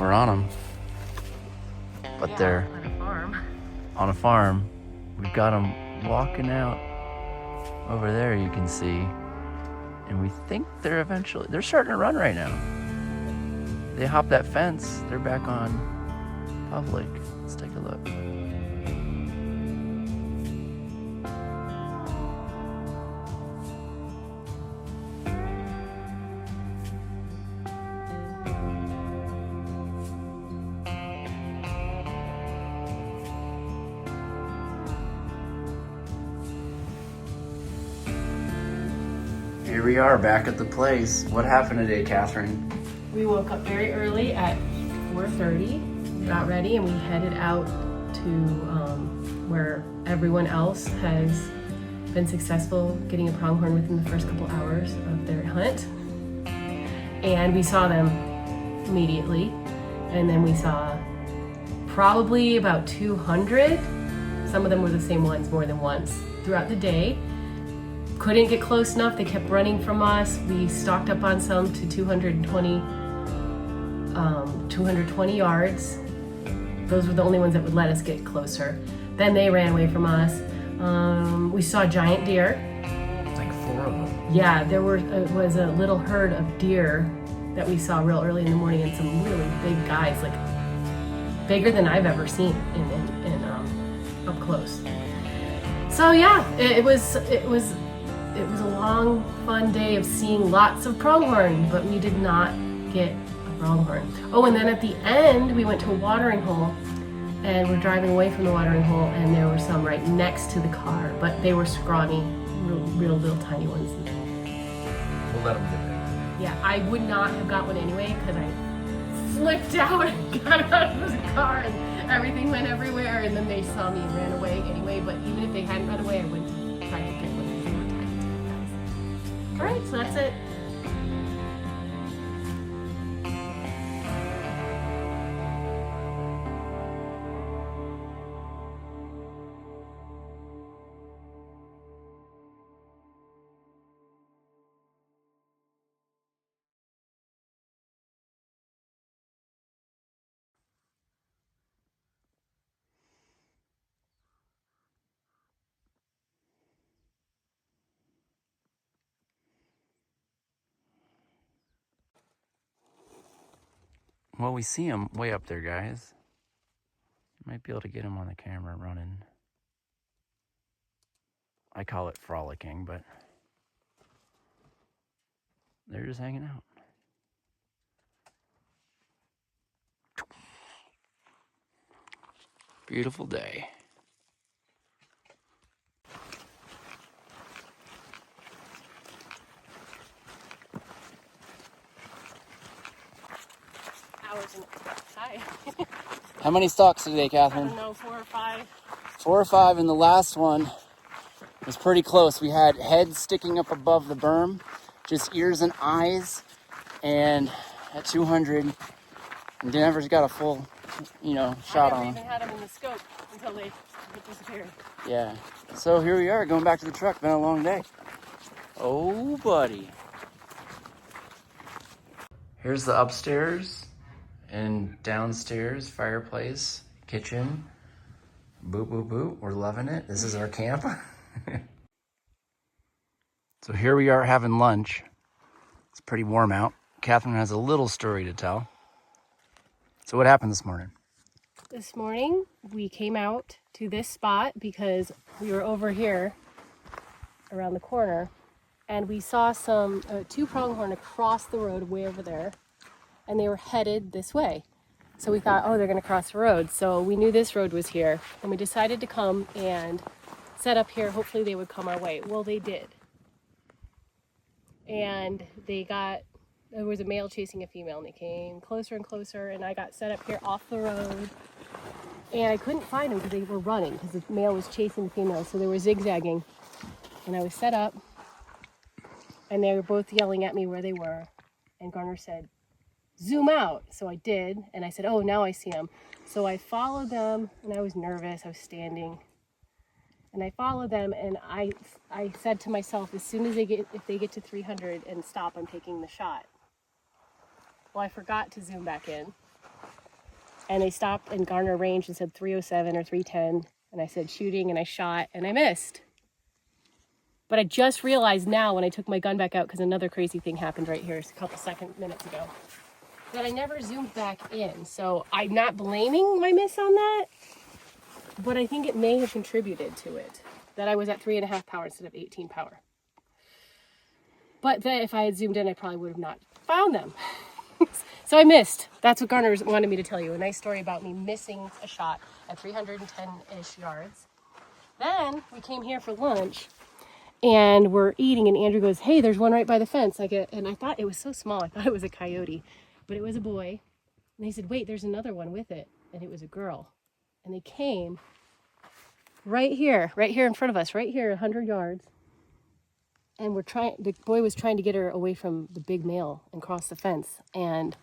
we're on them. But yeah, they're on a farm. On a farm. We've got them walking out over there, you can see. And we think they're starting to run right now. They hopped that fence. They're back on public. Let's take a look. Here we are back at the place. What happened today, Catherine? We woke up very early at 4:30. We got ready and we headed out to where everyone else has been successful getting a pronghorn within the first couple hours of their hunt. And we saw them immediately. And then we saw probably about 200. Some of them were the same ones more than once throughout the day. Couldn't get close enough. They kept running from us. We stocked up on some to 220 yards. Those were the only ones that would let us get closer. Then they ran away from us. We saw giant deer. Like 4 of them. Yeah, there was a little herd of deer that we saw real early in the morning, and some really big guys, like bigger than I've ever seen in up close. So yeah, it was a long, fun day of seeing lots of pronghorn, but we did not get a pronghorn. Oh, and then at the end, we went to a watering hole, and we're driving away from the watering hole, and there were some right next to the car, but they were scrawny, real little tiny ones. We'll let them get it. Yeah, I would not have got one anyway, because I flipped out and got out of the car, and everything went everywhere, and then they saw me and ran away anyway, but even if they hadn't run away, I wouldn't have tried to get one. All right, so that's it. Well, we see him way up there, guys. Might be able to get him on the camera running. I call it frolicking, but they're just hanging out. Beautiful day. Hi. How many stalks today, Catherine? I don't know, 4 or 5. 4 or 5, and the last one was pretty close. We had heads sticking up above the berm, just ears and eyes, and at 200, and Denver's got a full, shot on them. I never even had them in the scope until they disappeared. Yeah. So here we are, going back to the truck. Been a long day. Oh, buddy. Here's the upstairs and downstairs fireplace, kitchen. Boop, boop, boop. We're loving it. This is our camp. So here we are having lunch. It's pretty warm out. Catherine has a little story to tell. So what happened this morning? This morning, we came out to this spot because we were over here around the corner, and we saw some 2 pronghorn across the road way over there, and they were headed this way. So we thought, oh, they're going to cross the road. So we knew this road was here, and we decided to come and set up here. Hopefully they would come our way. Well, they did. And there was a male chasing a female, and they came closer and closer, and I got set up here off the road. And I couldn't find them because they were running, because the male was chasing the female, so they were zigzagging. And I was set up, and they were both yelling at me where they were. And Garner said, zoom out. So I did, and I said, oh, now I see them. So I followed them, and I was nervous. I was standing, and I followed them, and I said to myself, as soon as if they get to 300 and stop, I'm taking the shot. Well, I forgot to zoom back in, And they stopped and Garner ranged and said 307 or 310. And I said shooting, and I shot and I missed. But I just realized now when I took my gun back out, because another crazy thing happened right here a couple minutes ago, that I never zoomed back in. So I'm not blaming my miss on that, but I think it may have contributed to it, that I was at 3.5 power instead of 18 power. But then if I had zoomed in, I probably would have not found them. So I missed. That's what Garner wanted me to tell you. A nice story about me missing a shot at 310-ish yards. Then we came here for lunch and we're eating, and Andrew goes, hey, there's one right by the fence. And I thought it was so small. I thought it was a coyote, but it was a boy. And he said, wait, there's another one with it. And it was a girl. And they came right here in front of us, right here, 100 yards. And the boy was trying to get her away from the big male and cross the fence. And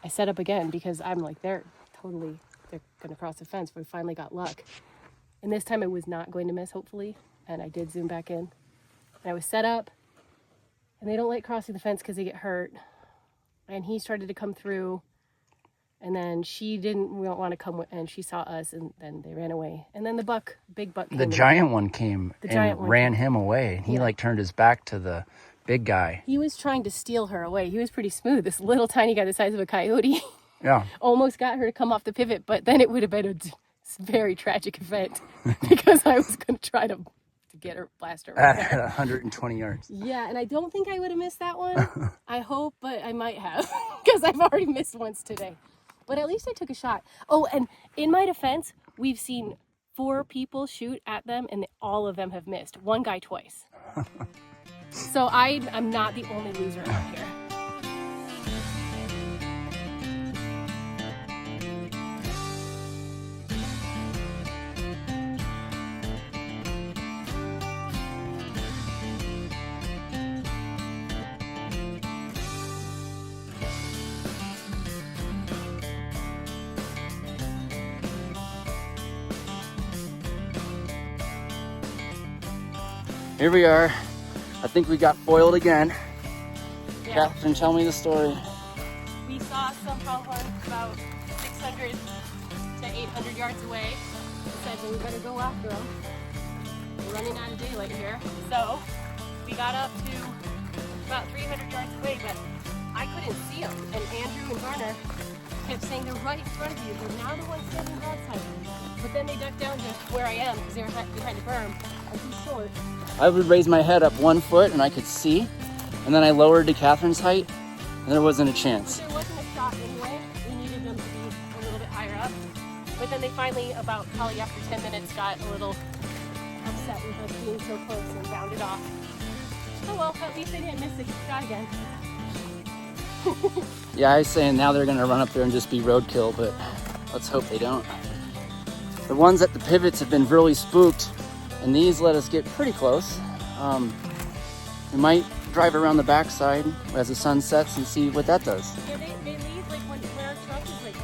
I set up again because I'm like, they're going to cross the fence. But we finally got luck. And this time I was not going to miss, hopefully. And I did zoom back in. And I was set up. And they don't like crossing the fence because they get hurt. And he started to come through. And then she didn't want to come, and she saw us, and then they ran away. And then the big buck came. The giant one came and ran him away. And he like turned his back to the big guy. He was trying to steal her away. He was pretty smooth. This little tiny guy the size of a coyote. Yeah. Almost got her to come off the pivot, but then it would have been a very tragic event because I was going to try to get her, blast her. At 120 yards. Yeah, and I don't think I would have missed that one. I hope, but I might have because I've already missed once today. But at least I took a shot. Oh, and in my defense, we've seen 4 people shoot at them, and all of them have missed. One guy twice. So I'm not the only loser out here. Here we are. I think we got foiled again. Yeah. Catherine, tell me the story. We saw some pronghorn about 600 to 800 yards away. We said, well, we better go after them. We're running out of daylight here. So we got up to about 300 yards away, but I couldn't see them. And Andrew and Garner kept saying they're right in front of you. They're now the ones standing broadside. But then they ducked down to where I am because they were behind the berm. I'm too short. I would raise my head up 1 foot and I could see, and then I lowered to Catherine's height, and there wasn't a chance. There wasn't a shot anyway. We needed them to be a little bit higher up. But then they finally, about probably after 10 minutes, got a little upset with us being so close and bounded off. Oh well, at least they didn't miss the shot again. Yeah, I was saying now they're gonna run up there and just be roadkill, but let's hope they don't. The ones at the pivots have been really spooked, and these let us get pretty close. We might drive around the backside as the sun sets and see what that does. Yeah, they leave like when our truck is like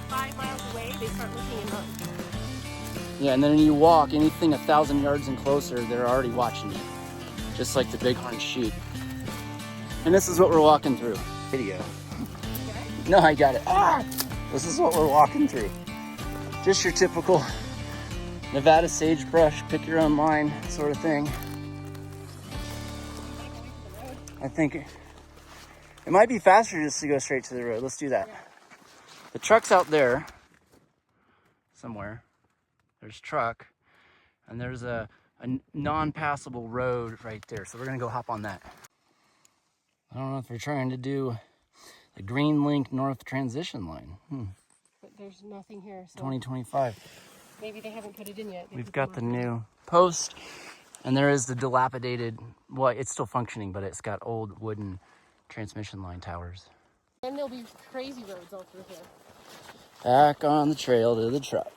5 miles away, they start looking and run. Yeah, and then when you walk anything 1,000 yards and closer, they're already watching you, just like the bighorn sheep. And this is what we're walking through. Video. Okay. No, I got it. Ah! This is what we're walking through. Just your typical Nevada sagebrush, pick your own line sort of thing. I think it might be faster just to go straight to the road. Let's do that. Yeah. The truck's out there somewhere. There's truck, and there's a non-passable road right there. So we're gonna go hop on that. I don't know if they're trying to do the Green Link North transition line. But there's nothing here, so 2025. maybe they haven't put it in yet. We've got the new post, and there is the dilapidated, well, it's still functioning, but it's got old wooden transmission line towers. And there'll be crazy roads all through here. Back on the trail to the truck.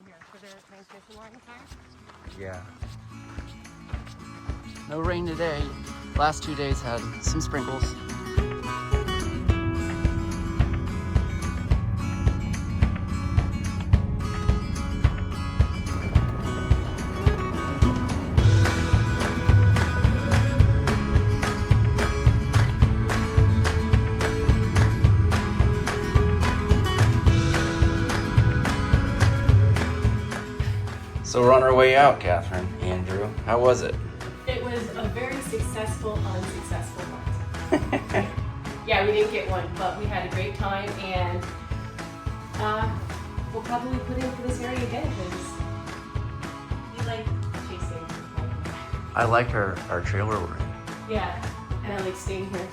Here, for the transmission line tires. Yeah. No rain today. Last 2 days had some sprinkles. So we're on our way out, Catherine. Andrew, how was it? It was a very successful, unsuccessful hunt. Yeah, we didn't get one, but we had a great time, and we'll probably put in for this area again because we like chasing. I like our trailer we're in. Yeah, and I like staying here.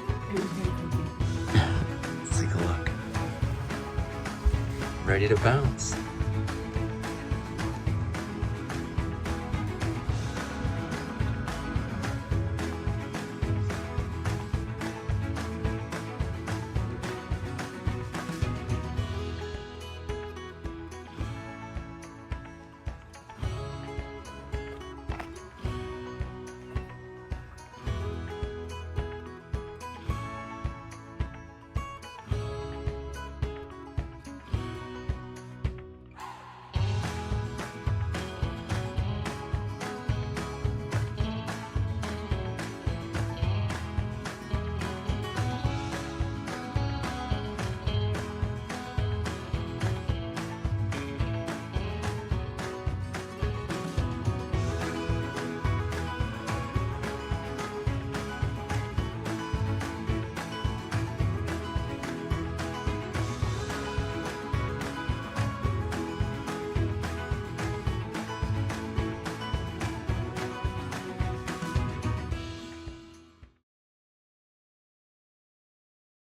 Let's take a look. Ready to bounce.